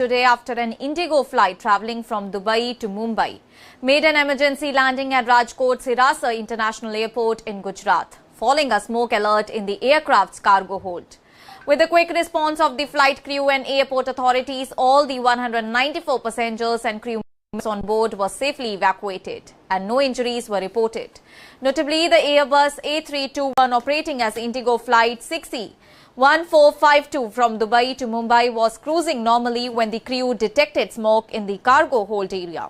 Today after an IndiGo flight travelling from Dubai to Mumbai made an emergency landing at Rajkot International Airport in Gujarat, following a smoke alert in the aircraft's cargo hold. With the quick response of the flight crew and airport authorities, all the 194 passengers and crew members on board were safely evacuated and no injuries were reported. Notably, the Airbus A321 operating as IndiGo flight 1452 from Dubai to Mumbai was cruising normally when the crew detected smoke in the cargo hold area.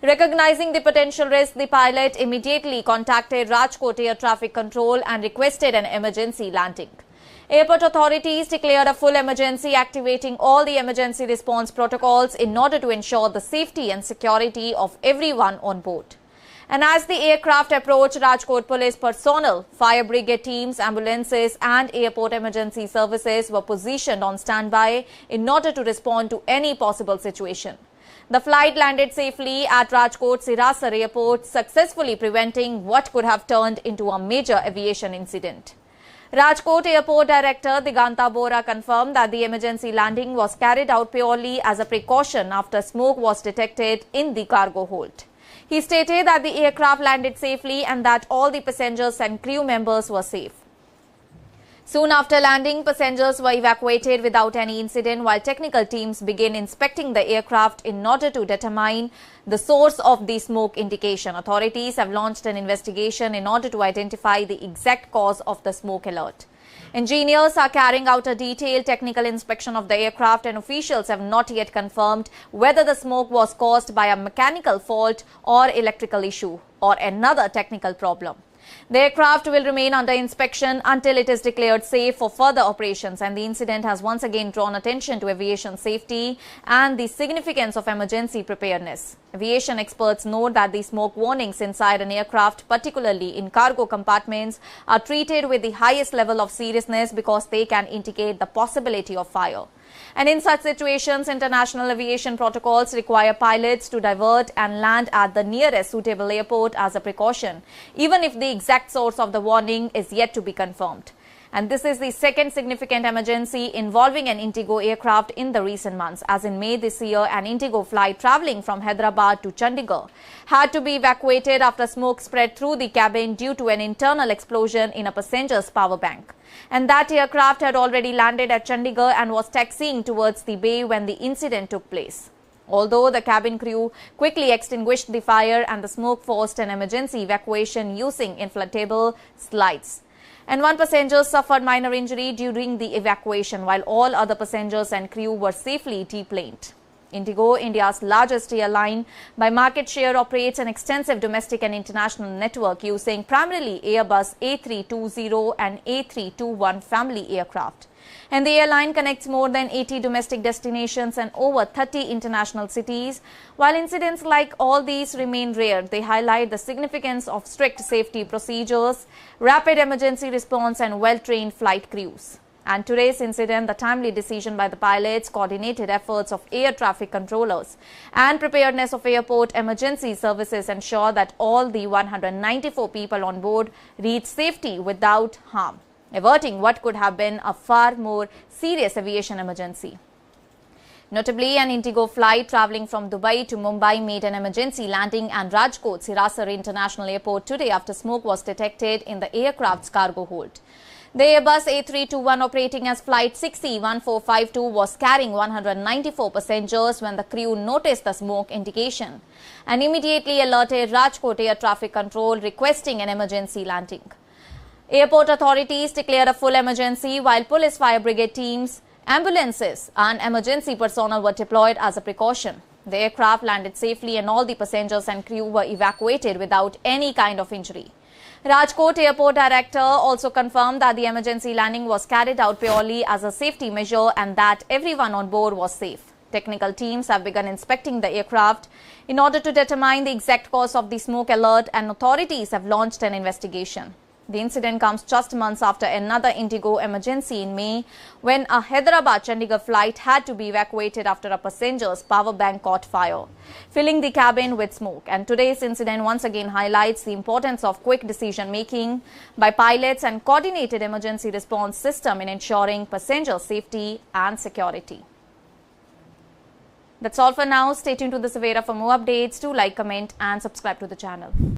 Recognizing the potential risk, the pilot immediately contacted Rajkot Air Traffic Control and requested an emergency landing. Airport authorities declared a full emergency, activating all the emergency response protocols in order to ensure the safety and security of everyone on board. And as the aircraft approached, Rajkot police personnel, fire brigade teams, ambulances and airport emergency services were positioned on standby in order to respond to any possible situation. The flight landed safely at Rajkot Airport, successfully preventing what could have turned into a major aviation incident. Rajkot Airport Director Diganta Bora confirmed that the emergency landing was carried out purely as a precaution after smoke was detected in the cargo hold. He stated that the aircraft landed safely and that all the passengers and crew members were safe. Soon after landing, passengers were evacuated without any incident while technical teams began inspecting the aircraft in order to determine the source of the smoke indication. Authorities have launched an investigation in order to identify the exact cause of the smoke alert. Engineers are carrying out a detailed technical inspection of the aircraft and officials have not yet confirmed whether the smoke was caused by a mechanical fault or electrical issue or another technical problem. The aircraft will remain under inspection until it is declared safe for further operations, and the incident has once again drawn attention to aviation safety and the significance of emergency preparedness. Aviation experts note that the smoke warnings inside an aircraft, particularly in cargo compartments, are treated with the highest level of seriousness because they can indicate the possibility of fire. And in such situations, international aviation protocols require pilots to divert and land at the nearest suitable airport as a precaution, even if the exact source of the warning is yet to be confirmed. And this is the second significant emergency involving an IndiGo aircraft in the recent months. As in May this year, an IndiGo flight travelling from Hyderabad to Chandigarh had to be evacuated after smoke spread through the cabin due to an internal explosion in a passenger's power bank. And that aircraft had already landed at Chandigarh and was taxiing towards the bay when the incident took place. Although the cabin crew quickly extinguished the fire and the smoke forced an emergency evacuation using inflatable slides. And one passenger suffered minor injury during the evacuation, while all other passengers and crew were safely deplaned. IndiGo, India's largest airline by market share, operates an extensive domestic and international network using primarily Airbus A320 and A321 family aircraft. And the airline connects more than 80 domestic destinations and over 30 international cities. While incidents like all these remain rare, they highlight the significance of strict safety procedures, rapid emergency response and well-trained flight crews. And today's incident, the timely decision by the pilots, coordinated efforts of air traffic controllers and preparedness of airport emergency services ensure that all the 194 people on board reach safety without harm, averting what could have been a far more serious aviation emergency. Notably, an IndiGo flight travelling from Dubai to Mumbai made an emergency landing at Rajkot International Airport today after smoke was detected in the aircraft's cargo hold. The Airbus A321 operating as flight 1452 was carrying 194 passengers when the crew noticed the smoke indication and immediately alerted Rajkot Air Traffic Control requesting an emergency landing. Airport authorities declared a full emergency while police, fire brigade teams, ambulances and emergency personnel were deployed as a precaution. The aircraft landed safely and all the passengers and crew were evacuated without any kind of injury. Rajkot Airport Director also confirmed that the emergency landing was carried out purely as a safety measure and that everyone on board was safe. Technical teams have begun inspecting the aircraft in order to determine the exact cause of the smoke alert, and authorities have launched an investigation. The incident comes just months after another IndiGo emergency in May when a Hyderabad-Chandigarh flight had to be evacuated after a passenger's power bank caught fire, filling the cabin with smoke. And today's incident once again highlights the importance of quick decision-making by pilots and coordinated emergency response system in ensuring passenger safety and security. That's all for now. Stay tuned to the Savera for more updates. Do like, comment and subscribe to the channel.